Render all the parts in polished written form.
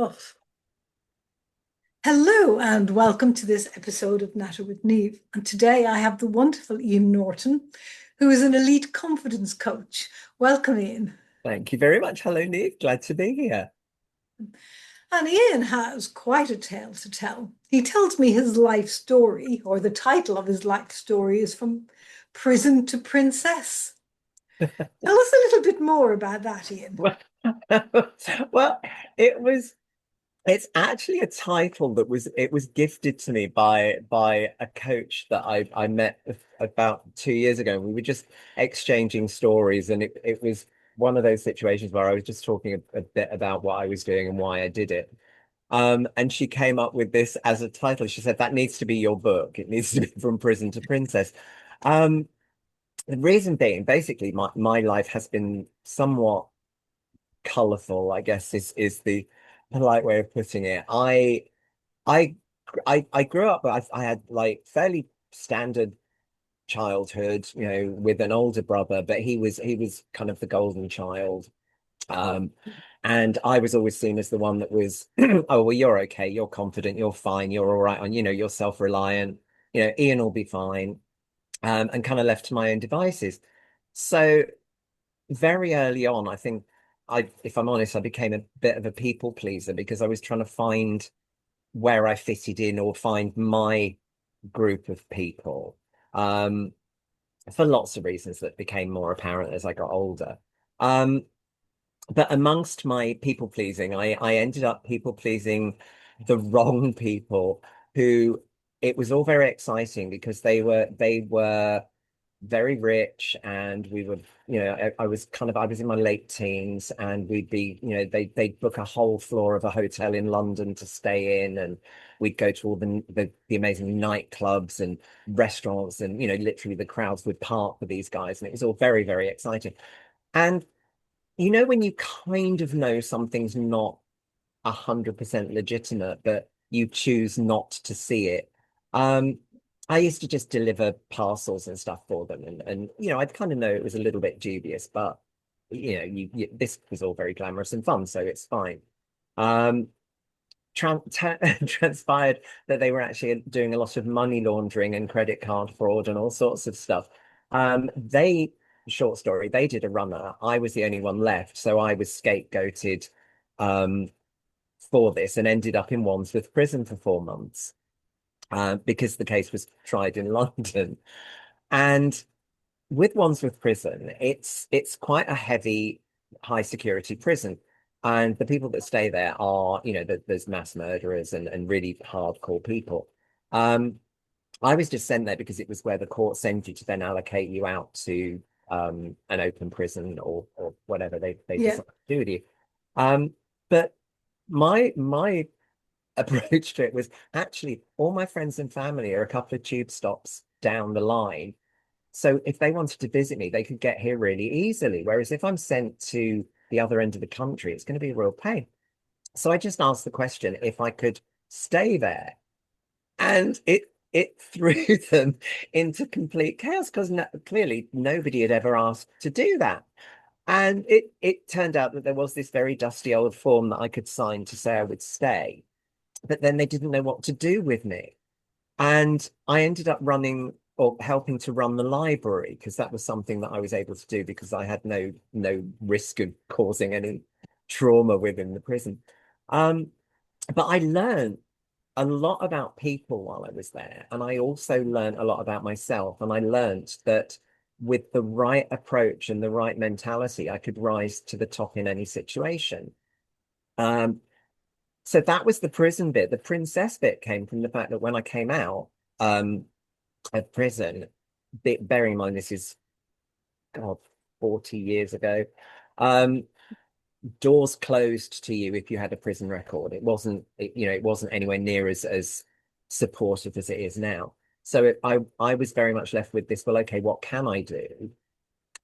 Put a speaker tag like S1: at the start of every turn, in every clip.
S1: off. Hello and welcome to this episode of Natter with Niamh. And today I have the wonderful Ian Norton, who is an elite confidence coach. Welcome, Ian.
S2: Thank you very much. Hello, Niamh. Glad to be here.
S1: And Ian has quite a tale to tell. He tells me his life story, or the title of his life story, is From Prison to Princess. Tell us a little bit more about that, Ian.
S2: Well, well, it was it's actually a title that was gifted to me by a coach that I met about 2 years ago. We were just exchanging stories, and it was one of those situations where I was just talking a bit about what I was doing and why I did it. And she came up with this as a title. She said, that needs to be your book. It needs to be From Prison to Princess. Um, the reason being, basically, my life has been somewhat colourful, I guess is the polite way of putting it. I I grew up, I had like fairly standard childhood, with an older brother, but he was kind of the golden child. Um, and I was always seen as the one that was, oh, well, you're okay, you're confident, you're fine, you're all right, and you're self-reliant, Ian will be fine, and kind of left to my own devices. So very early on, I think if I'm honest, I became a bit of a people pleaser because I was trying to find where I fitted in or find my group of people. Um, for lots of reasons that became more apparent as I got older. Um, but amongst my people pleasing, I ended up people pleasing the wrong people who it was all very exciting because they were very rich, and we would, I was in my late teens, and we'd be, they'd book a whole floor of a hotel in London to stay in, and we'd go to all the amazing nightclubs and restaurants, and literally the crowds would part for these guys, and it was all very, very exciting. And when you kind of know something's not 100% legitimate, but you choose not to see it. Um, I used to just deliver parcels and stuff for them, and I'd kind of know it was a little bit dubious, but this was all very glamorous and fun, so it's fine. Um, transpired that they were actually doing a lot of money laundering and credit card fraud and all sorts of stuff. Short story, they did a runner. I was the only one left, so I was scapegoated. Um, for this and ended up in Wandsworth Prison for 4 months, because the case was tried in London. And with Wandsworth Prison, it's quite a heavy, high security prison. And the people that stay there are, there's mass murderers and really hardcore people. Um, I was just sent there because it was where the court sends you to then allocate you out to an open prison or whatever they
S1: Yeah.
S2: decide to do with you. Um, but my approach to it was actually all my friends and family are a couple of tube stops down the line. So if they wanted to visit me, they could get here really easily. Whereas if I'm sent to the other end of the country, it's going to be a real pain. So I just asked the question if I could stay there. And it threw them into complete chaos because clearly nobody had ever asked to do that. And it turned out that there was this very dusty old form that I could sign to say I would stay, but then they didn't know what to do with me. And I ended up running or helping to run the library because that was something that I was able to do because I had no risk of causing any trauma within the prison. Um, but I learned a lot about people while I was there. And I also learned a lot about myself. And I learned that with the right approach and the right mentality, I could rise to the top in any situation. Um, so that was the prison bit. The princess bit came from the fact that when I came out of prison, bearing in mind this is, God, 40 years ago, um, doors closed to you if you had a prison record. It wasn't anywhere near as supportive as it is now. So I was very much left with this, well, okay, what can I do?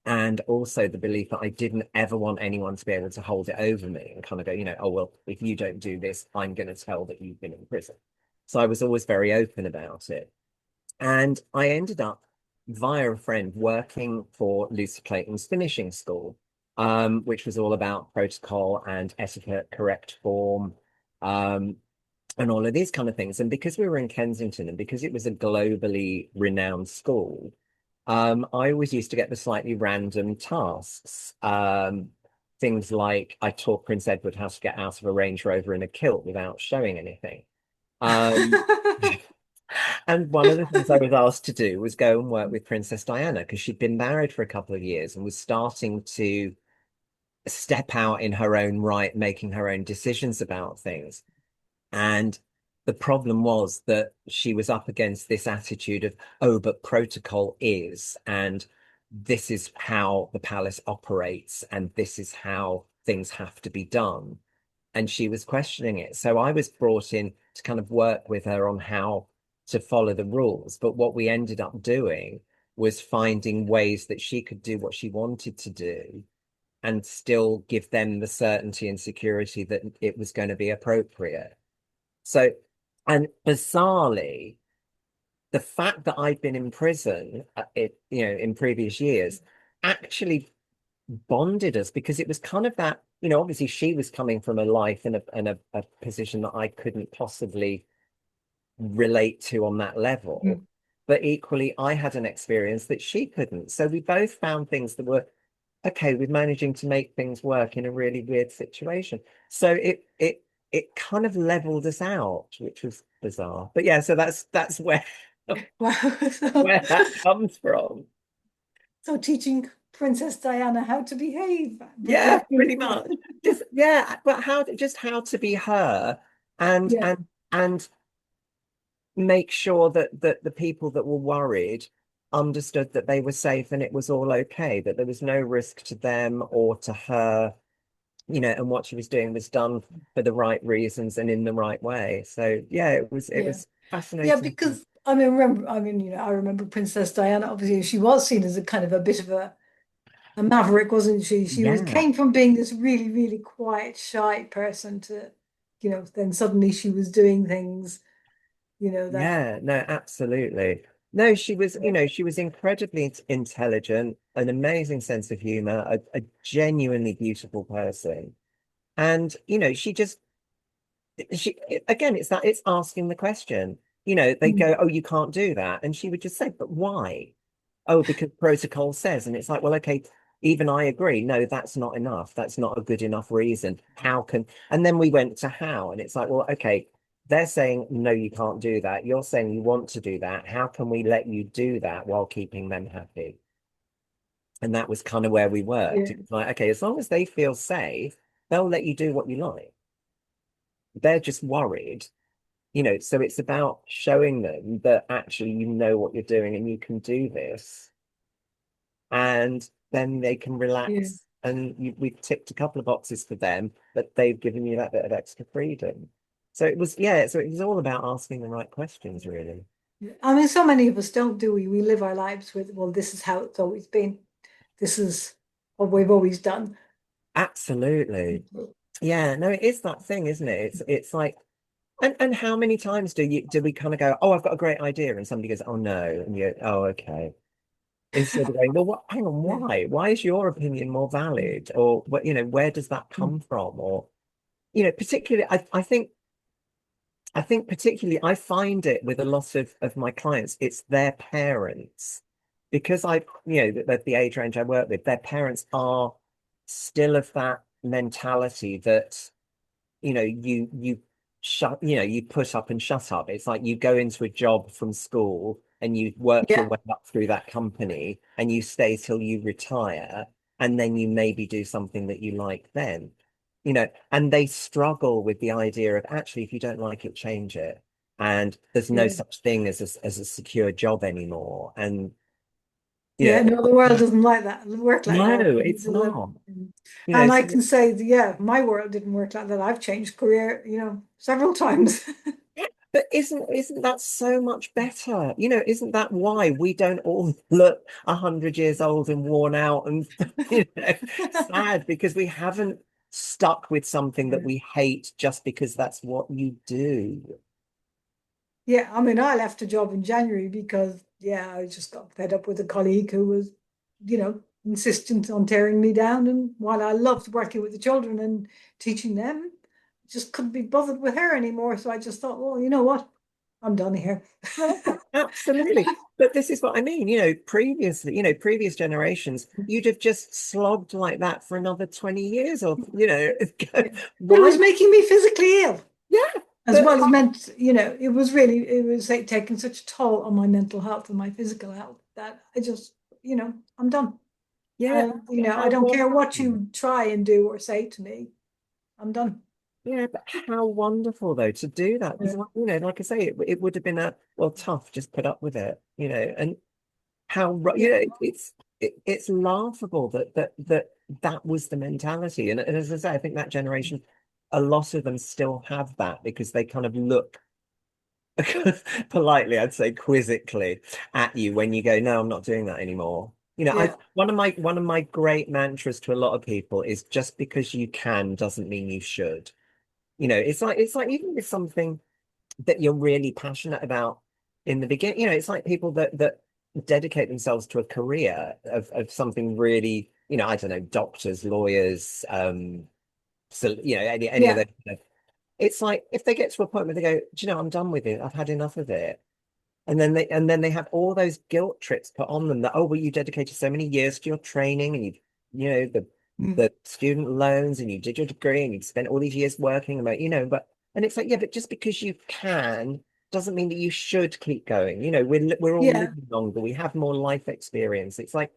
S2: And also the belief that I didn't ever want anyone to be able to hold it over me and kind of go, oh, well, if you don't do this, I'm going to tell that you've been in prison. So I was always very open about it. And I ended up, via a friend, working for Lucy Clayton's finishing school, which was all about protocol and etiquette, correct form. and all of these kind of things. And because we were in Kensington and because it was a globally renowned school, I always used to get the slightly random tasks. Things like I taught Prince Edward how to get out of a Range Rover in a kilt without showing anything. Um, and one of the things I was asked to do was go and work with Princess Diana because she'd been married for a couple of years and was starting to step out in her own right, making her own decisions about things. And the problem was that she was up against this attitude of, oh, but protocol is, and this is how the palace operates, and this is how things have to be done. And she was questioning it. So I was brought in to kind of work with her on how to follow the rules. But what we ended up doing was finding ways that she could do what she wanted to do and still give them the certainty and security that it was going to be appropriate. So, and bizarrely, the fact that I'd been in prison, in previous years, actually bonded us because it was kind of that, obviously she was coming from a life and a position that I couldn't possibly relate to on that level.
S1: Mm.
S2: But equally, I had an experience that she couldn't. So we both found things that were okay with managing to make things work in a really weird situation. So it kind of leveled us out, which was bizarre. But yeah, so that's where
S1: Wow.
S2: where that comes from.
S1: So teaching Princess Diana how to behave, but
S2: Yeah,
S1: working.
S2: pretty much. Just yeah, but how to be her and
S1: Yeah,
S2: and and make sure that the people that were worried understood that they were safe and it was all okay, that there was no risk to them or to her, and what she was doing was done for the right reasons and in the right way. So yeah, it
S1: yeah,
S2: was
S1: yeah.
S2: fascinating.
S1: Because I remember Princess Diana. Obviously, she was seen as a kind of a bit of a maverick, wasn't she? She was
S2: Yeah,
S1: came from being this really, really quiet, shy person to, then suddenly she was doing things, that.
S2: yeah, no, absolutely. No, she was,
S1: Yeah,
S2: she was incredibly intelligent, an amazing sense of humor, a genuinely beautiful person. And, she again, it's asking the question. They
S1: mm,
S2: go, "Oh, you can't do that," and she would just say, "But why?" Oh, because protocol says, and it's like, well, okay, even I agree. No, that's not enough. That's not a good enough reason. How can? And then we went to how, and it's like, well, okay, they're saying no, you can't do that. You're saying you want to do that. How can we let you do that while keeping them happy? And that was kind of where we worked.
S1: yeah,
S2: It was like, okay, as long as they feel safe, they'll let you do what you like. They're just worried, so it's about showing them that actually you know what you're doing and you can do this, and then they can
S1: yeah,
S2: relax. And we've ticked a couple of boxes for them, but they've given you that bit of extra freedom. So it was, yeah, so it was all about asking the right questions, really.
S1: yeah. I mean, so many of us don't, do we? We live our lives with, well, this is how it's always been. This is what we've always done.
S2: Absolutely. Yeah, no, it is that thing, isn't it? It's like, and how many times do we kind of go, oh, I've got a great idea, and somebody goes, oh no, and you, oh, okay. Instead of going, well, what, hang on,
S1: Yeah.
S2: why? Why is your opinion more valid? Or what, where does that
S1: Mm.
S2: come from? Or, particularly, I think particularly I find it with a lot of my clients, it's their parents. Because the age range I work with, their parents are still of that mentality that you put up and shut up. It's like you go into a job from school and you work your
S1: Yeah,
S2: way up through that company and you stay till you retire, and then you maybe do something that you like then. And they struggle with the idea of actually, if you don't like it, change it. And there's no
S1: yeah,
S2: such thing as a secure job anymore. And you
S1: yeah.
S2: know,
S1: No, the world doesn't like that. Work like that.
S2: no,
S1: It
S2: it's
S1: doesn't.
S2: not.
S1: And I
S2: So
S1: can say, that, yeah, my world didn't work like that. I've changed career, several times.
S2: but isn't that so much better? Isn't that why we don't all look 100 years old and worn out and sad because we haven't stuck with something that
S1: Yeah.
S2: we hate just because that's what you do?
S1: Yeah, I mean, I left a job in January because, yeah, I just got fed up with a colleague who was, insistent on tearing me down. And while I loved working with the children and teaching them, just couldn't be bothered with her anymore. So I just thought, well, you know what? I'm done here.
S2: Well, absolutely. But this is what I mean, previously, previous generations, you'd have just slogged like that for another 20 years or,
S1: Yeah. But it
S2: why?
S1: was making me physically ill
S2: Yeah.
S1: as
S2: But
S1: well as meant, it was like taking such a toll on my mental health and my physical health that I just, I'm done.
S2: yeah,
S1: I
S2: how
S1: don't care what
S2: wonderful.
S1: you try and do or say to me. I'm done.
S2: Yeah, but how wonderful though to do that. Because,
S1: Yeah.
S2: like I say, it would have been tough, just put up with it, and
S1: Yeah.
S2: it's laughable that was the mentality. And as I say, I think that generation, a lot of them still have that because they kind of look politely, I'd say quizzically at you when you go, no, I'm not doing that anymore. I
S1: Yeah.
S2: one of my great mantras to a lot of people is just because you can doesn't mean you should. It's like even with something that you're really passionate about in the beginning, it's like people that dedicate themselves to a career of something really, I don't know, doctors, lawyers, so any of
S1: Yeah.
S2: those. It's like if they get to a point where they go, do you know, I'm done with it. I've had enough of it. And then they have all those guilt trips put on them that, oh, well, you dedicated so many years to your training and the
S1: Mm.
S2: the student loans and you did your degree and you spent all these years working about, but and it's like, yeah, but just because you can doesn't mean that you should keep going. We're all
S1: Yeah.
S2: living longer, we have more life experience. It's like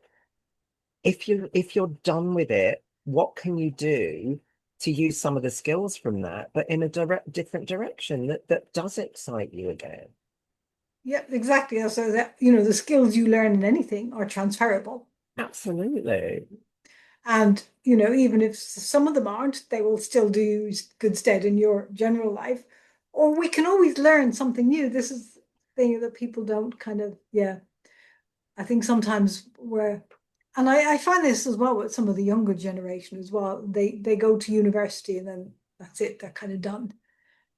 S2: if you're done with it, what can you do to use some of the skills from that, but in a different direction that does excite you again?
S1: Yeah, exactly. So that, the skills you learn in anything are transferable.
S2: Absolutely.
S1: And, even if some of them aren't, they will still do you good stead in your general life. Or we can always learn something new. This is the thing that people don't kind of, yeah. I think sometimes and I find this as well with some of the younger generation as well. They go to university and then that's it, they're kind of done.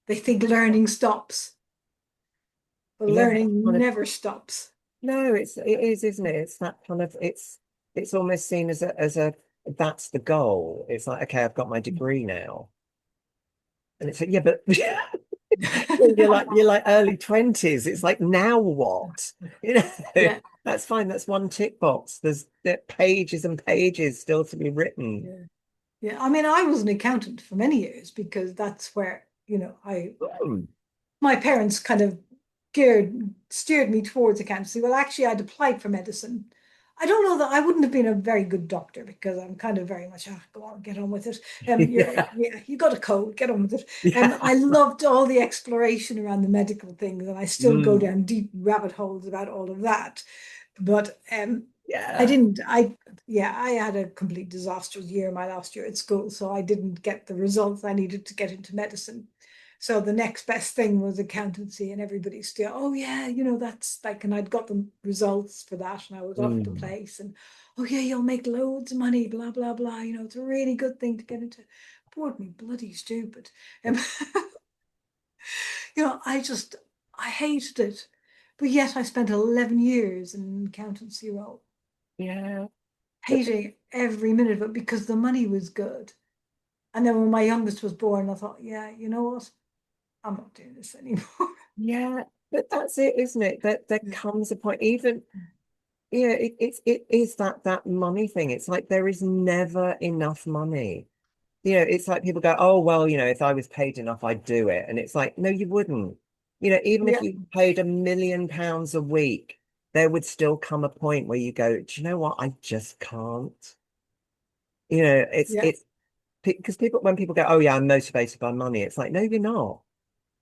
S1: They think learning stops, but
S2: Yeah,
S1: learning
S2: kind of.
S1: never stops.
S2: No, it is, isn't it? It's that kind of it's almost seen as a that's the goal. It's like, okay, I've got my degree now. And it's like, yeah, but you're like early 20s. It's like now what? You know,
S1: Yeah.
S2: that's fine. That's one tick box. There pages and pages still to be written.
S1: Yeah. Yeah. I mean, I was an accountant for many years because that's where, I
S2: Mm.
S1: my parents kind of steered me towards accountancy. Well, actually, I'd applied for medicine. I don't know that I wouldn't have been a very good doctor because I'm kind of very much, go on, get on with it.
S2: Yeah.
S1: You got a code, get on with it.
S2: Yeah.
S1: I loved all the exploration around the medical things, and I still go
S2: Mm.
S1: down deep rabbit holes about all of that. But I
S2: Yeah.
S1: didn't. Yeah, I had a complete disastrous year my last year at school, so I didn't get the results I needed to get into medicine. So the next best thing was accountancy, and everybody's still, oh yeah, that's like, and I'd got the results for that, and I was off the
S2: Mm.
S1: place, and oh yeah, you'll make loads of money, blah blah blah. It's a really good thing to get into. Bored me bloody stupid. Um, I hated it, but yet I spent 11 years in an accountancy role,
S2: Yeah. But
S1: hating every minute of it because the money was good. And then when my youngest was born, I thought, yeah, you know what? I'm not doing this anymore.
S2: yeah, but that's it, isn't it? That there
S1: Yeah.
S2: comes a point, even it is that money thing. It's like there is never enough money. It's like people go, oh, well, if I was paid enough, I'd do it. And it's like, no, you wouldn't. Even if
S1: Yeah.
S2: you paid £1 million a week, there would still come a point where you go, do you know what? I just can't.
S1: Yeah.
S2: It's because when people go, oh yeah, I'm motivated by money, it's like, no, you're not.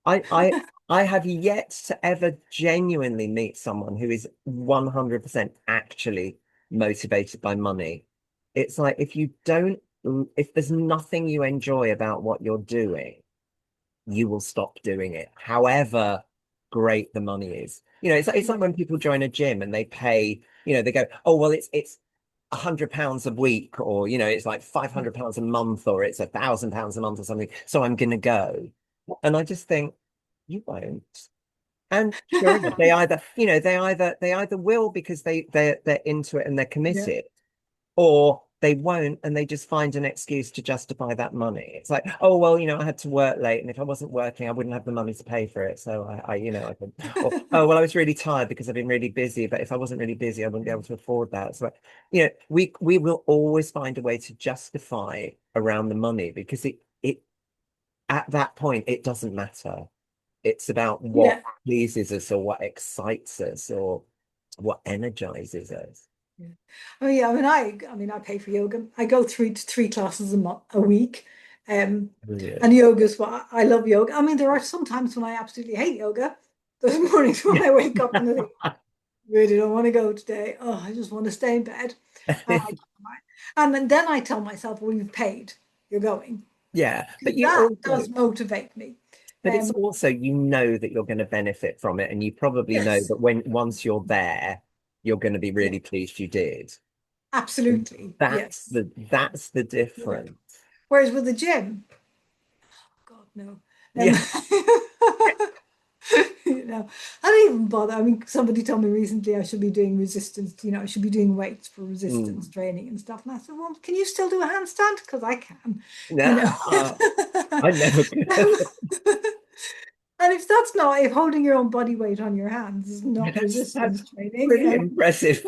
S2: I I I have yet to ever genuinely meet someone who is 100% actually motivated by money. It's like if there's nothing you enjoy about what you're doing, you will stop doing it, however great the money is. It's like
S1: Yeah.
S2: when people join a gym and they pay, they go, oh, well, it's £100 a week, or it's like £500 a month, or it's £1,000 a month or something. So I'm gonna go. And I just think, you won't. And sure enough, they either will because they're into it and they're
S1: Yeah.
S2: committed, or they won't, and they just find an excuse to justify that money. It's like, oh well, I had to work late, and if I wasn't working, I wouldn't have the money to pay for it. So I could, or oh well, I was really tired because I've been really busy, but if I wasn't really busy, I wouldn't be able to afford that. So we will always find a way to justify around the money because it at that point it doesn't matter. It's about what
S1: Yeah.
S2: pleases us or what excites us or what energizes us.
S1: Yeah. Oh yeah, I pay for yoga. I go three classes a week. Um,
S2: Brilliant.
S1: and yoga is what I love yoga. I mean, there are some times when I absolutely hate yoga. There's mornings when
S2: Yeah.
S1: I wake up and I think, really don't want to go today. Oh, I just want to stay in bed. And then I tell myself, well, you've paid, you're going.
S2: Yeah, but
S1: Because
S2: you
S1: that
S2: also,
S1: does motivate me.
S2: but it's
S1: Um,
S2: also you know that you're going to benefit from it, and you probably know
S1: yes,
S2: that when once you're there, you're going to be
S1: yeah,
S2: really pleased you did. And
S1: absolutely. Yes.
S2: that's the
S1: Yeah.
S2: difference.
S1: Whereas with the gym, God, no. Um,
S2: Yeah,
S1: I don't even bother. I mean, somebody told me recently I should be doing resistance, I should be doing weights for resistance
S2: mm.
S1: training and stuff. And I said, well, can you still do a handstand? Because I can, you know.
S2: Nah, I never could.
S1: And if holding your own body weight on your hands is not
S2: That's
S1: resistance training,
S2: pretty impressive.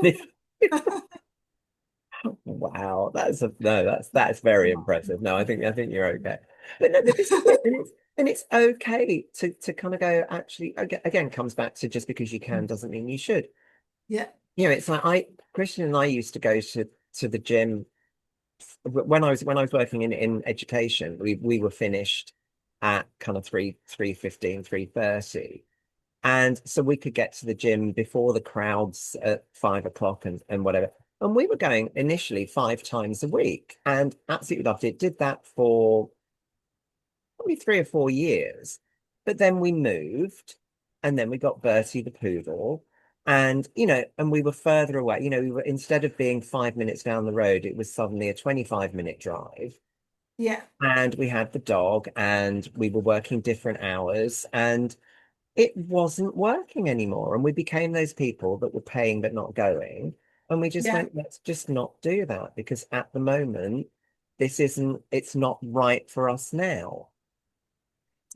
S2: Wow, that's a no, that's very impressive. No, I think you're okay. But no, but this is it, and it's okay to kind of go, actually, again, comes back to just because you can doesn't mean you should.
S1: yeah,
S2: It's like Christian and I used to go to the gym when I was working in education, we were finished at kind of 3:15, 3:30. And so we could get to the gym before the crowds at 5 o'clock and whatever. And we were going initially 5 times a week and absolutely loved it. Did that for probably 3 or 4 years. But then we moved and then we got Bertie the poodle. And we were further away. We were instead of being 5 minutes down the road, it was suddenly a 25-minute drive.
S1: yeah,
S2: And we had the dog and we were working different hours. And it wasn't working anymore. And we became those people that were paying but not going. And we just
S1: yeah,
S2: went, let's just not do that because at the moment, it's not right for us now.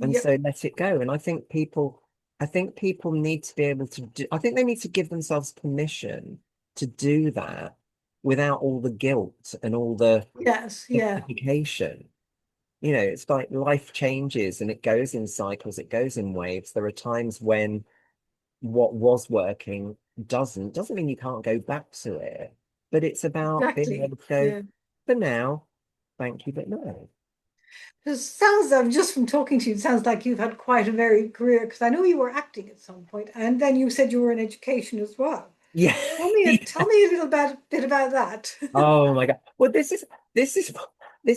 S2: And
S1: yep,
S2: so let it go. And I think people need to be able to I think they need to give themselves permission to do that without all the guilt and all the
S1: yes, yeah,
S2: justification. It's like life changes and it goes in cycles, it goes in waves. There are times when what was working doesn't mean you can't go back to it, but it's about being
S1: exactly.
S2: able to go,
S1: Yeah.
S2: for now, thank you, but no.
S1: It sounds, just from talking to you, it sounds like you've had quite a varied career because I know you were acting at some point, and then you said you were in education as well.
S2: Yeah.
S1: Tell me a little bit about that.
S2: Oh my God. Well, this is this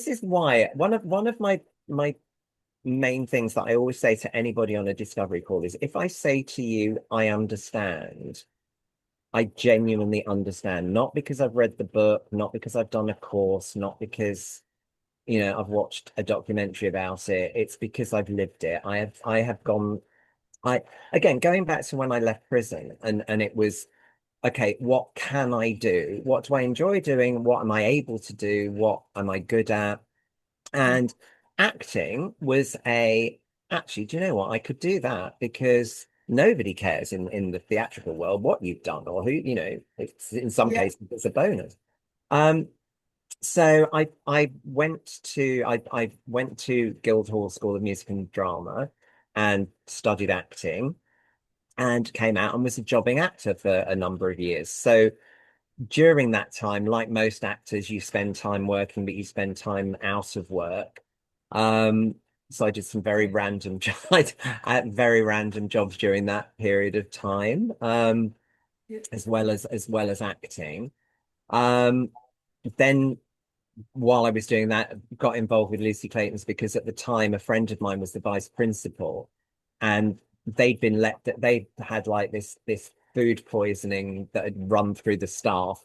S2: is why one of my main things that I always say to anybody on a discovery call is if I say to you, I understand, I genuinely understand, not because I've read the book, not because I've done a course, not because I've watched a documentary about it. It's because I've lived it. I have gone I again going back to when I left prison and it was okay, what can I do? What do I enjoy doing? What am I able to do? What am I good at? And acting was actually, do you know what? I could do that because nobody cares in the theatrical world what you've done or it's in some
S1: Yeah,
S2: cases it's a bonus. Um, so I went to Guildhall School of Music and Drama and studied acting and came out and was a jobbing actor for a number of years. So during that time, like most actors, you spend time working, but you spend time out of work. Um, so I did some very random I had very random jobs during that period of time,
S1: yeah,
S2: as well as acting. Um, then while I was doing that, got involved with Lucy Clayton's because at the time a friend of mine was the vice principal, and they had like this food poisoning that had run through the staff,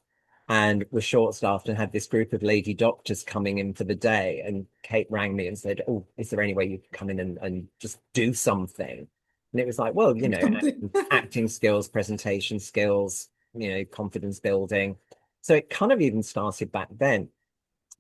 S2: and were short staffed and had this group of lady doctors coming in for the day. And Kate rang me and said, "Oh, is there any way you could come in and just do something?" And it was like, well,
S1: something.
S2: acting skills, presentation skills, confidence building. So it kind of even started back then.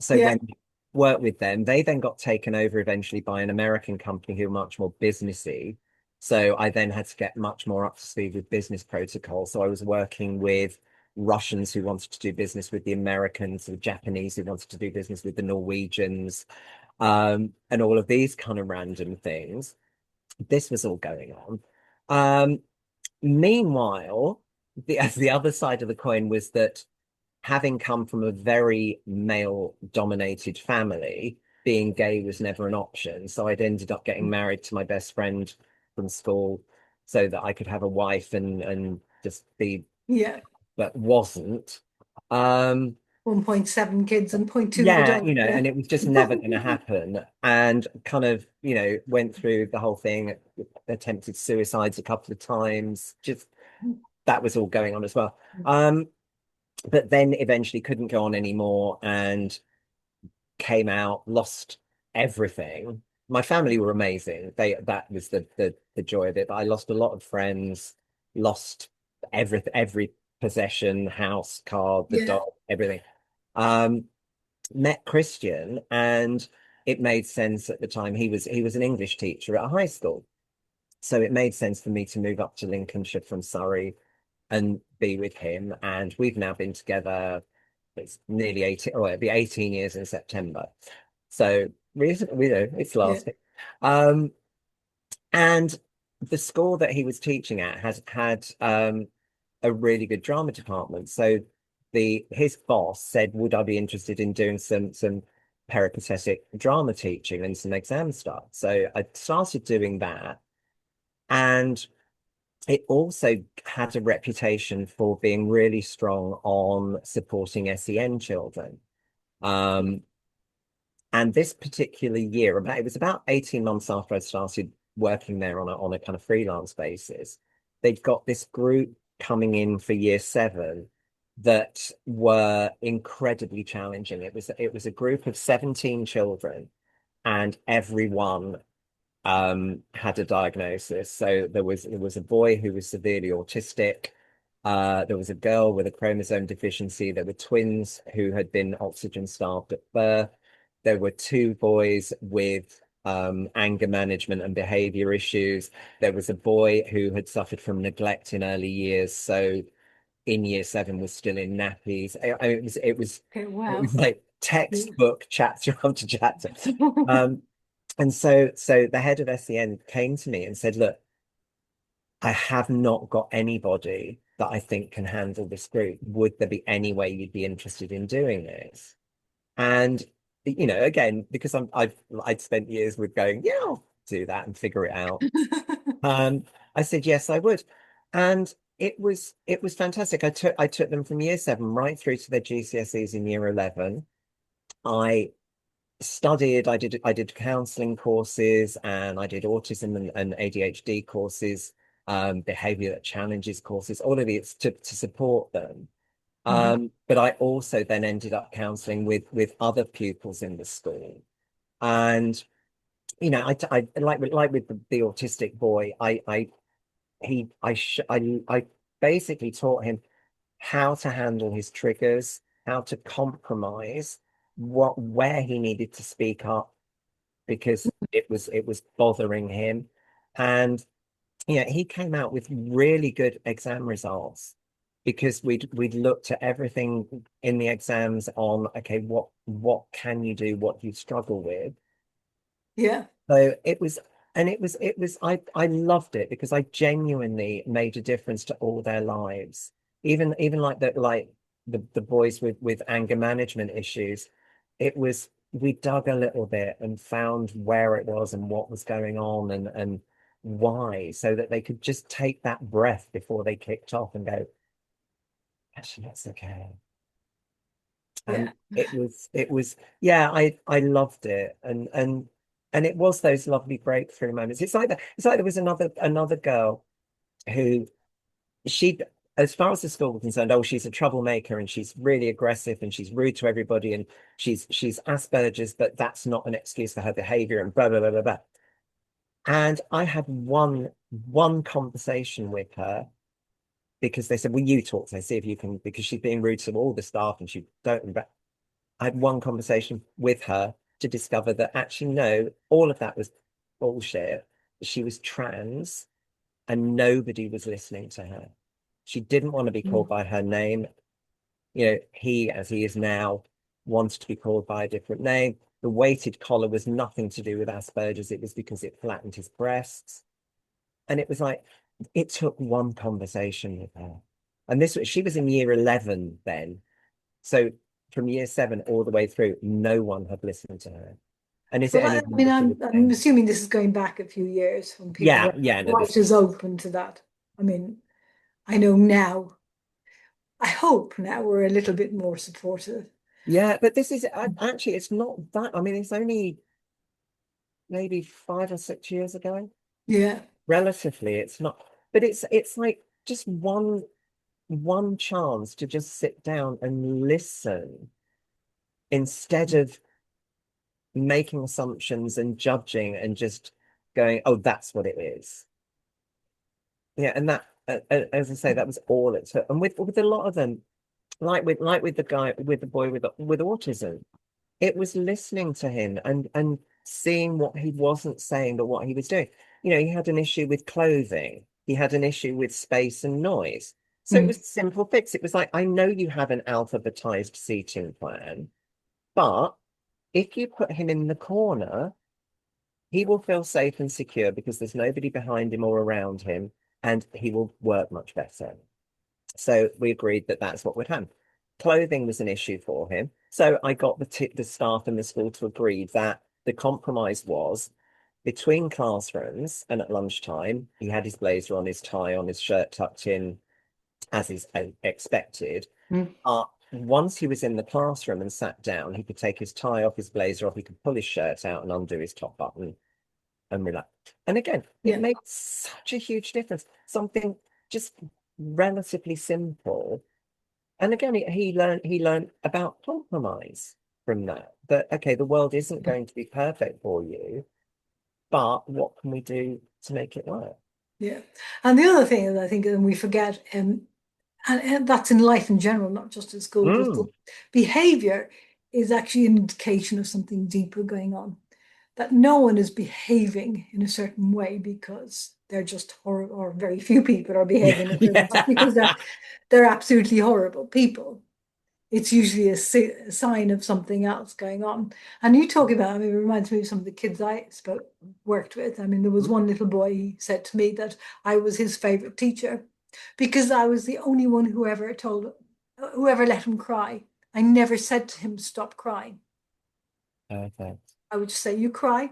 S2: So
S1: Yeah.
S2: when we worked with them, they then got taken over eventually by an American company who were much more businessy. So I then had to get much more up to speed with business protocol. So I was working with Russians who wanted to do business with the Americans, the Japanese who wanted to do business with the Norwegians, and all of these kind of random things. This was all going on. Um, Meanwhile, the other side of the coin was that having come from a very male dominated family, being gay was never an option. So I'd ended up getting married to my best friend from school so that I could have a wife and just be,
S1: Yeah.
S2: but wasn't. Um,
S1: 1.7 kids and point 0.2
S2: yeah,
S1: adults. Yeah.
S2: and it was just never going to happen. And kind of, went through the whole thing, attempted suicides a couple of times, just that was all going on as well. But then eventually couldn't go on anymore and came out, lost everything. My family were amazing. That was the joy of it. But I lost a lot of friends, lost every possession, house, car, the
S1: Yeah.
S2: dog, everything. Um, Met Christian, and it made sense at the time. He was an English teacher at a high school. So it made sense for me to move up to Lincolnshire from Surrey and be with him. And we've now been together, it's nearly 18, oh, it'll be 18 years in September. So recently, it's
S1: Yeah.
S2: lasting. Um, and the school that he was teaching at has had a really good drama department. So his boss said, would I be interested in doing some peripatetic drama teaching and some exam stuff? So I started doing that. And it also had a reputation for being really strong on supporting SEN children. Um, and this particular year, it was about 18 months after I started working there on a kind of freelance basis, they'd got this group coming in for year 7 that were incredibly challenging. It was a group of 17 children, and everyone had a diagnosis. So there was a boy who was severely autistic. There was a girl with a chromosome deficiency. There were twins who had been oxygen starved at birth. There were 2 boys with anger management and behavior issues. There was a boy who had suffered from neglect in early years. So in year 7 was still in nappies.
S1: Okay.
S2: It
S1: Wow.
S2: was like
S1: Yeah.
S2: textbook chapter after chapter. Um, and so the head of SEN came to me and said, look, I have not got anybody that I think can handle this group. Would there be any way you'd be interested in doing this? And again, because I'd spent years with going, yeah, I'll do that and figure it out. Um, I said yes, I would. And it was fantastic. I took them from year 7 right through to their GCSEs in year 11. I I did counseling courses, and I did autism and ADHD courses, behavior challenges courses, all of it to support them.
S1: Mhm.
S2: But I also then ended up counseling with other pupils in the school. And I like with the autistic boy, I basically taught him how to handle his triggers, how to compromise, where he needed to speak up because it was bothering him. And he came out with really good exam results because we'd looked at everything in the exams on, okay, what can you do, what do you struggle with.
S1: Yeah.
S2: So I loved it because I genuinely made a difference to all their lives. Even like the boys with anger management issues, we dug a little bit and found where it was and what was going on and why, so that they could just take that breath before they kicked off and go, actually, that's okay. And
S1: Yeah.
S2: yeah, I loved it. And it was those lovely breakthrough moments. It's like there was another girl who she, as far as the school was concerned, oh, she's a troublemaker and she's really aggressive and she's rude to everybody and she's Asperger's, but that's not an excuse for her behavior and blah blah blah blah blah. And I had one conversation with her because they said, well, you talk to her, see if you can, because she's being rude to all the staff and she don't. I had one conversation with her to discover that actually, no, all of that was bullshit. She was trans and nobody was listening to her. She didn't want to be called
S1: Mm.
S2: by her name. You know, he, as he is now, wanted to be called by a different name. The weighted collar was nothing to do with Asperger's. It was because it flattened his breasts. And it was like, it took one conversation with her. And this, she was in year 11 then. So from year 7 all the way through, no one had listened to her. And is it
S1: Well,
S2: any
S1: I mean,
S2: wonder she was
S1: I'm
S2: saying,
S1: assuming this is going back a few years when people
S2: yeah,
S1: were
S2: yeah, no,
S1: quite
S2: this
S1: as
S2: is,
S1: open to that. I mean, I know now, I hope now we're a little bit more supportive.
S2: yeah, but this is actually, it's not that. I mean, it's only maybe 5 or 6 years ago.
S1: Yeah.
S2: Relatively, it's not, but it's like just one chance to just sit down and listen instead of making assumptions and judging and just going, oh, that's what it is. Yeah, and that, as I say, that was all it took. And with a lot of them, like with the guy, with the boy with autism, it was listening to him and seeing what he wasn't saying, but what he was doing. You know, he had an issue with clothing. He had an issue with space and noise. So it
S1: Mm.
S2: was a simple fix. It was like, I know you have an alphabetized seating plan, but if you put him in the corner, he will feel safe and secure because there's nobody behind him or around him, and he will work much better. So we agreed that that's what would happen. Clothing was an issue for him. So I got the staff in the school to agree that the compromise was between classrooms and at lunchtime, he had his blazer on, his tie on, his shirt tucked in, as is expected.
S1: Mm.
S2: Once he was in the classroom and sat down, he could take his tie off, his blazer off, he could pull his shirt out and undo his top button and relax. And again, it
S1: Yeah.
S2: made such a huge difference. Something just relatively simple. And again, he learned about compromise from that. That okay, the world isn't going to be perfect for you, but what can we do to make it work?
S1: Yeah. And the other thing is, I think, and we forget, and that's in life in general, not just at school, just the
S2: Mm.
S1: behavior is actually an indication of something deeper going on. That no one is behaving in a certain way because they're just horrible, or very few people are
S2: Yeah,
S1: behaving in a certain just because
S2: yeah.
S1: they're absolutely horrible people. It's usually a sign of something else going on. And you talk about, I mean, it reminds me of some of the kids I worked with. I mean, there was one little boy, he said to me that I was his favorite teacher because I was the only one who ever let him cry. I never said to him, stop crying.
S2: Perfect.
S1: I would just say, you cry,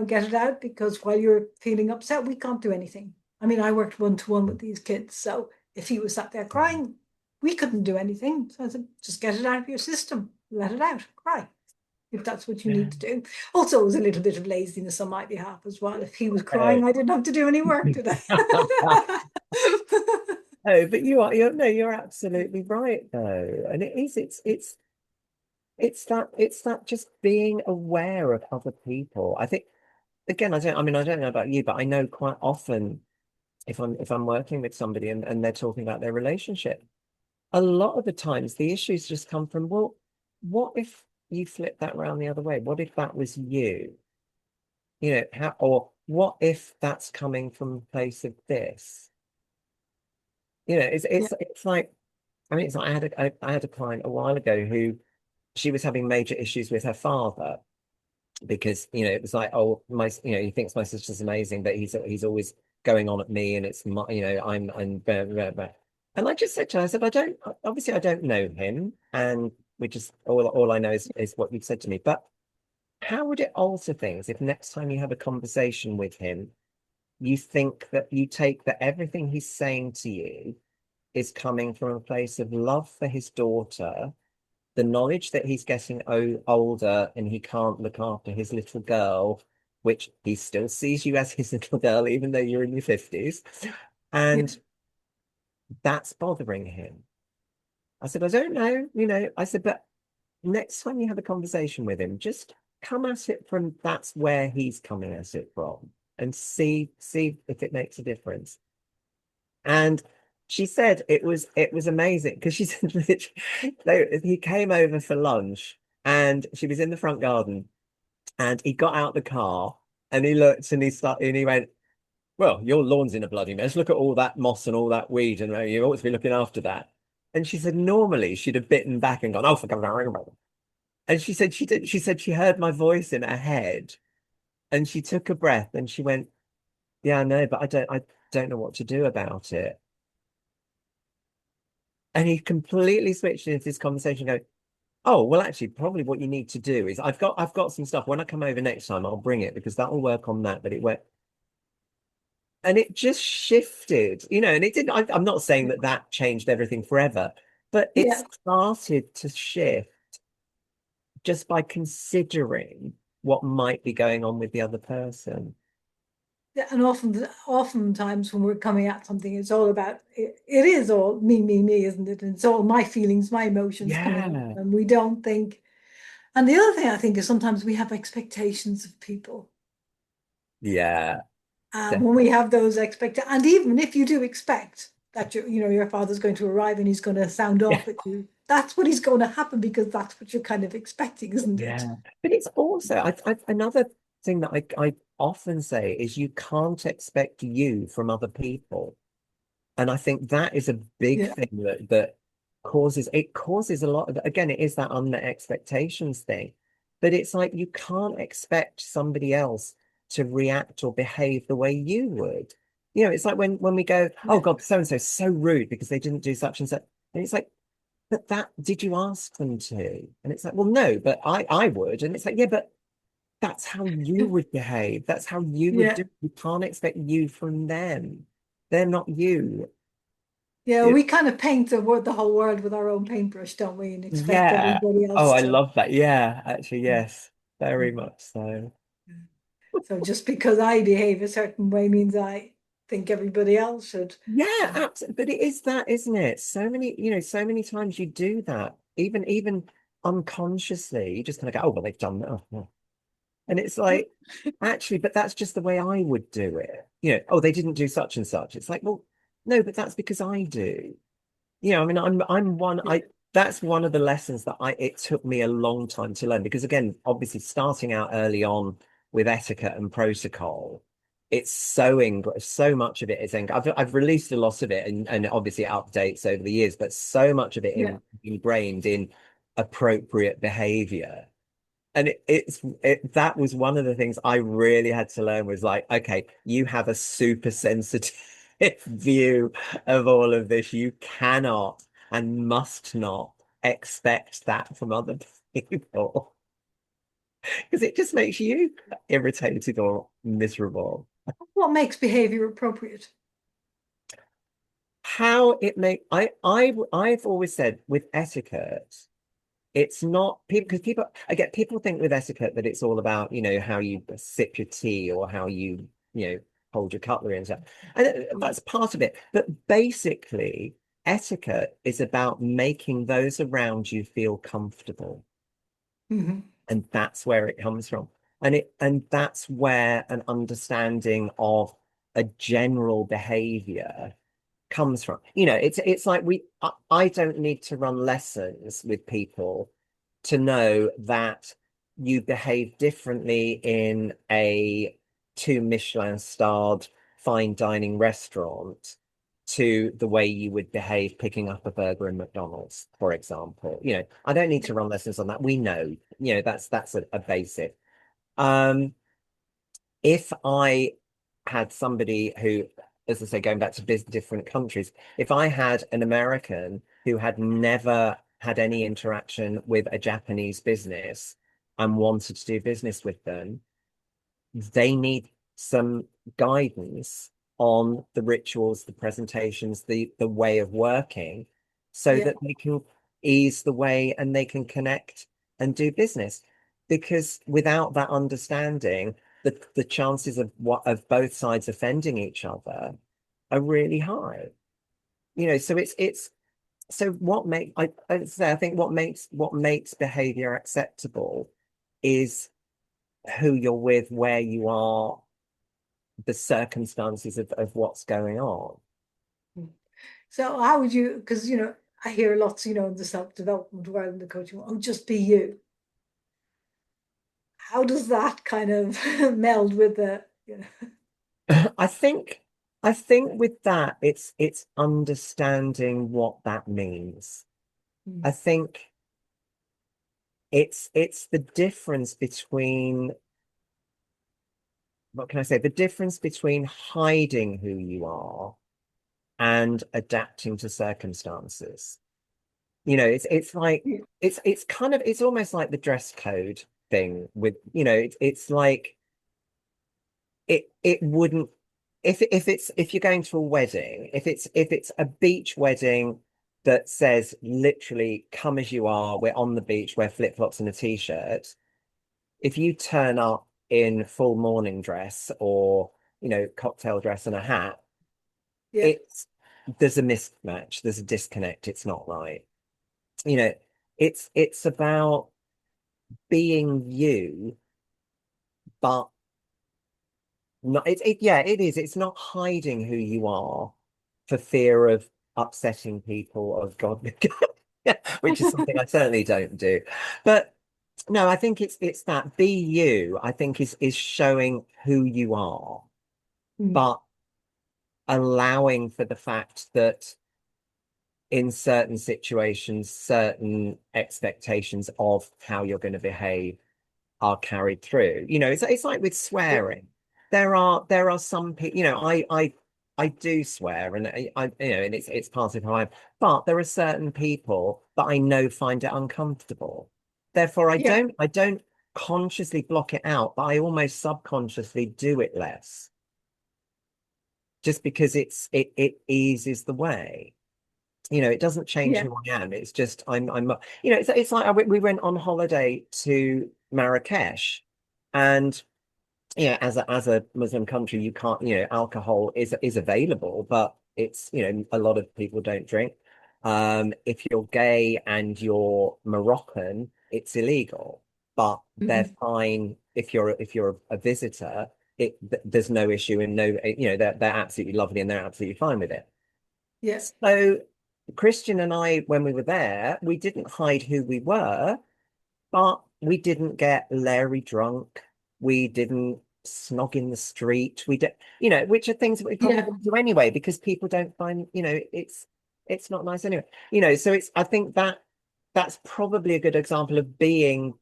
S1: get it out because while you're feeling upset, we can't do anything. I mean, I worked one to one with these kids. So if he was sat there
S2: Mm.
S1: crying, we couldn't do anything. So I said, just get it out of your system, let it out, cry, if that's what you
S2: Yeah.
S1: need to do. Also, it was a little bit of laziness on my behalf as well. If he was
S2: Oh.
S1: crying, I didn't have to do any work, did I?
S2: Oh, but you're no, you're absolutely right though. And it is, it's that just being aware of other people. I think again, I don't know about you, but I know quite often if I'm working with somebody and they're talking about their relationship, a lot of the times the issues just come from, well, what if you flip that around the other way? What if that was you? You know, how or what if that's coming from a place of this? You know, it's
S1: Yeah,
S2: it's it's like I mean, it's like I had a client a while ago who she was having major issues with her father because it was like, oh, he thinks my sister's amazing, but he's always going on at me, and it's my I'm blah, blah, blah. And I just said to her, I said, I don't know him, and we just all I know is what you've said to me. But how would it alter things if next time you have a conversation with him, you think that you take that everything he's saying to you is coming from a place of love for his daughter, the knowledge that he's getting older and he can't look after his little girl, which he still sees you as his little girl, even though you're in your 50s,
S1: yeah,
S2: and that's bothering him. I said, I don't know, I said, but next time you have a conversation with him, just come at it from that's where he's coming at it from and see if it makes a difference. And she said it was amazing because she said he came over for lunch and she was in the front garden and he got out the car and he looked and he went, well, your lawn's in a bloody mess. Look at all that moss and all that weed, and you ought to be looking after that. And she said normally she'd have bitten back and gone, oh, for God's sake. And she said she did. She said she heard my voice in her head, and she took a breath and she went, "Yeah, I know, but I don't know what to do about it." And he completely switched into this conversation, going, "Oh, well, actually, probably what you need to do is I've got some stuff. When I come over next time, I'll bring it because that will work on that." But it went, and it just shifted, and it didn't. I'm not saying that that changed everything forever, but it
S1: Yeah.
S2: started to shift just by considering what might be going on with the other person.
S1: Yeah, and oftentimes when we're coming at something, it's all about it is all me, isn't it? And it's all my feelings, my emotions coming up,
S2: Yeah.
S1: and we don't think. And the other thing I think is sometimes we have expectations of people.
S2: Yeah.
S1: When we have those expect, and even if you do expect that your father's going to arrive and he's going to sound
S2: Yeah.
S1: off at you, that's what is going to happen because that's what you're kind of expecting, isn't it?
S2: Yeah. But it's also another thing that I often say is you can't expect you from other people. And I think that is a big
S1: Yeah,
S2: thing that causes a lot of, again, it is that unmet expectations thing. But it's like you can't expect somebody else to react or behave the way you would. It's like when we go, oh
S1: yeah,
S2: God, so and so so rude because they didn't do such and such. And it's like, but that did you ask them to? And it's like, well, no, but I would. And it's like, yeah, but that's how you would behave. That's how you would
S1: yeah.
S2: do. You can't expect you from them. They're not you.
S1: Yeah,
S2: It,
S1: we kind of paint the whole world with our own paintbrush, don't we? And expect
S2: yeah.
S1: everybody
S2: Oh,
S1: else
S2: I
S1: to.
S2: love that. Yeah, actually, yes, very much so.
S1: So just because I behave a certain way means I think everybody else should.
S2: Yeah, absolutely. But it is that, isn't it? So many times you do that, even unconsciously. You just kind of go, oh, well, they've done that. Oh, well. And it's like, actually, but that's just the way I would do it. Oh, they didn't do such and such. It's like, well, no, but that's because I do. I mean, I'm one.
S1: Yeah,
S2: That's one of the lessons that it took me a long time to learn because again, obviously, starting out early on with etiquette and protocol, it's so much of it is I've released a lot of it and obviously it updates over the years, but so much of it
S1: yeah.
S2: ingrained in appropriate behavior. And that was one of the things I really had to learn was like, okay, you have a super sensitive view of all of this. You cannot and must not expect that from other people because it just makes you irritated or miserable.
S1: What makes behavior appropriate?
S2: How it make I've always said with etiquette. It's not people because I get people think with etiquette that it's all about, how you sip your tea or how you hold your cutlery and stuff. And that's part of it. But basically, etiquette is about making those around you feel comfortable.
S1: Hmm.
S2: And that's where it comes from. And that's where an understanding of a general behavior comes from. It's like I don't need to run lessons with people to know that you behave differently in a two Michelin starred fine dining restaurant to the way you would behave picking up a burger in McDonald's, for example. I don't need to run lessons on that. We know, that's a basic. Um, if I had somebody who, as I say, going back to different countries, if I had an American who had never had any interaction with a Japanese business and wanted to do business with them, they need some guidance on the rituals, the presentations, the way of working, so
S1: Yeah,
S2: that they can ease the way and they can connect and do business. Because without that understanding, the chances of both sides offending each other are really high. So it's so I'd say I think what makes behavior acceptable is who you're with, where you are, the circumstances of what's going on.
S1: So how would you, because I hear lots, in the self-development world and the coaching, oh, just be you. How does that kind of meld with the.
S2: I think I think with that it's understanding what that means. I
S1: Mm,
S2: think it's the difference between what can I say? The difference between hiding who you are and adapting to circumstances. It's like
S1: yeah,
S2: it's kind of it's almost like the dress code thing with it's like it wouldn't if you're going to a wedding, if it's a beach wedding that says literally come as you are, we're on the beach, wear flip-flops and a t-shirt. If you turn up in full morning dress or cocktail dress and a hat,
S1: yeah,
S2: it's there's a mismatch, there's a disconnect, it's not right. You know, it's about being you, but not yeah, it is. It's not hiding who you are for fear of upsetting people, of God, which is something I certainly don't do. But no, I think it's that be you, I think is showing who you are,
S1: mm,
S2: but allowing for the fact that in certain situations, certain expectations of how you're going to behave are carried through. It's like with
S1: yeah,
S2: swearing. There are some people, I do swear and and it's part of who I am, but there are certain people that I know find it uncomfortable. Therefore,
S1: yeah,
S2: I don't consciously block it out, but I almost subconsciously do it less just because it eases the way. It doesn't change
S1: yeah,
S2: who I am. It's just it's like we went on holiday to Marrakesh, and as a Muslim country, you can't, alcohol is available, but it's, a lot of people don't drink. If you're gay and you're Moroccan, it's illegal, but they're
S1: mhm,
S2: fine if you're a visitor. There's no issue and no, they're absolutely lovely and they're absolutely fine with it.
S1: yeah,
S2: So Christian and I, when we were there, we didn't hide who we were, but we didn't get Larry drunk. We didn't snog in the street. We did, which are things that we probably
S1: yeah,
S2: wouldn't do anyway because people don't find, it's not nice anyway. So I think that's probably a good example of being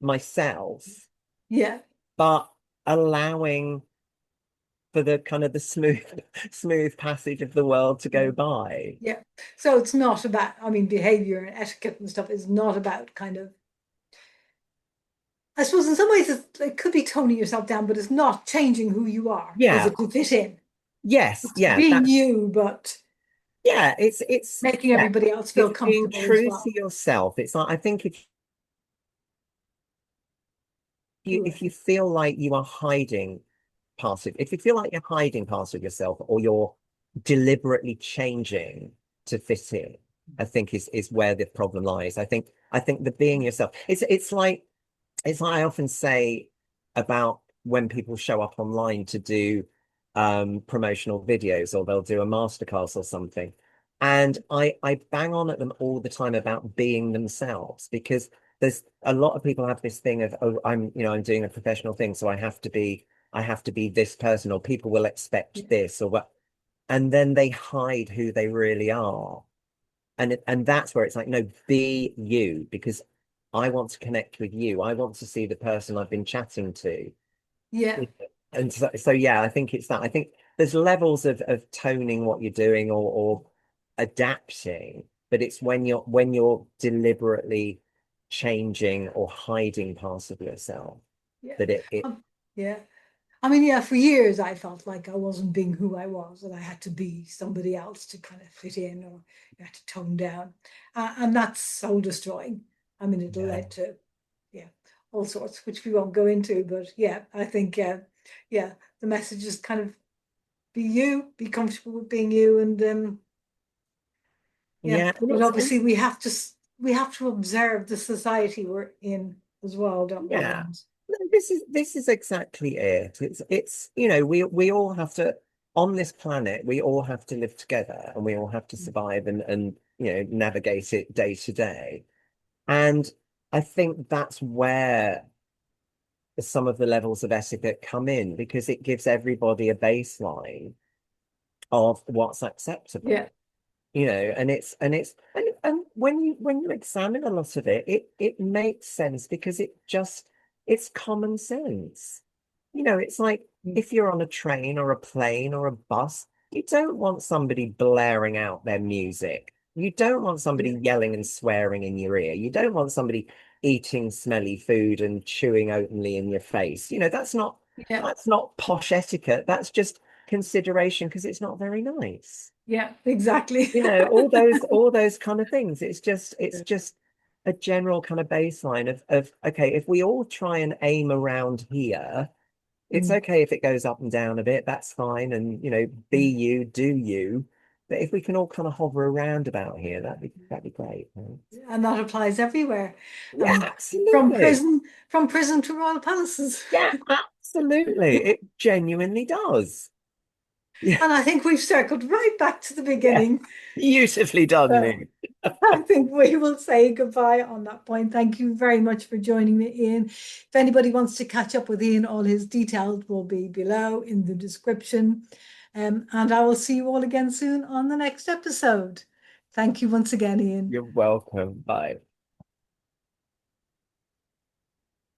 S2: myself,
S1: yeah,
S2: but allowing for the kind of the smooth, smooth passage of the world to go
S1: yeah,
S2: by.
S1: yeah. So it's not about, I mean, behavior and etiquette and stuff is not about kind of, I suppose in some ways it could be toning yourself down, but it's not changing who you are, is
S2: Yeah.
S1: it, to fit in?
S2: Yes.
S1: It's
S2: Yeah.
S1: being
S2: That's
S1: you, but
S2: yeah. It's
S1: making
S2: yeah.
S1: everybody else feel
S2: It's being
S1: comfortable as
S2: true to
S1: well.
S2: yourself. It's like I think if you
S1: Right.
S2: if you feel like you are hiding if you feel like you're hiding parts of yourself or you're deliberately changing to fit in, I think is where the problem lies. I think the being yourself. It's like I often say about when people show up online to do promotional videos or they'll do a masterclass or something. And I bang on at them all the time about being themselves because there's a lot of people have this thing of, oh, I'm doing a professional thing, so I have to be this person, or people will
S1: Yeah,
S2: expect this or what, and then they hide who they really are. And that's where it's like, no, be you, because I want to connect with you. I want to see the person I've been chatting to.
S1: yeah,
S2: And so yeah, I think it's that. I think there's levels of toning what you're doing or adapting, but it's when you're deliberately changing or hiding parts of yourself
S1: yeah.
S2: that it
S1: Yeah. I mean, yeah, for years I felt like I wasn't being who I was, and I had to be somebody else to kind of fit in, or you had to tone down. And that's soul destroying. I mean, it
S2: yeah.
S1: led to, yeah, all sorts, which we won't go into. But yeah, I think, yeah, the message is kind of be you, be comfortable with being you. And yeah,
S2: Yeah, and
S1: but
S2: it's
S1: obviously we have to observe the society we're in as well, don't we?
S2: yeah.
S1: And
S2: No, this is exactly it. It's we all have to on this planet, we all have to live together and we all have to survive and navigate it day to day. And I think that's where some of the levels of etiquette come in because it gives everybody a baseline of what's acceptable.
S1: Yeah,
S2: And when you examine a lot of it, it makes sense because it's common sense. It's like if you're on a train or a plane or a bus, you don't want somebody blaring out their music. You don't want
S1: yeah,
S2: somebody yelling and swearing in your ear. You don't want somebody eating smelly food and chewing openly in your face. That's not
S1: yeah,
S2: that's not posh etiquette. That's just consideration because it's not very nice.
S1: yeah, exactly.
S2: All those kind of things. It's just a general kind of baseline of okay, if we all try and aim around here, it's
S1: Mm,
S2: okay if it goes up and down a bit, that's fine. And be
S1: mm.
S2: you, do you. But if we can all kind of hover around about here, that'd be great. Right?
S1: And that applies everywhere.
S2: Yeah,
S1: Um, from
S2: absolutely.
S1: prison, from prison to royal palaces.
S2: Yeah, absolutely. It genuinely does. Yeah,
S1: And I think we've circled right back to the
S2: yeah.
S1: beginning.
S2: Beautifully done,
S1: So
S2: Niamh.
S1: I think we will say goodbye on that point. Thank you very much for joining me, Ian. If anybody wants to catch up with Ian, all his details will be below in the description. And I will see you all again soon on the next episode. Thank you once again, Ian.
S2: You're welcome. Bye.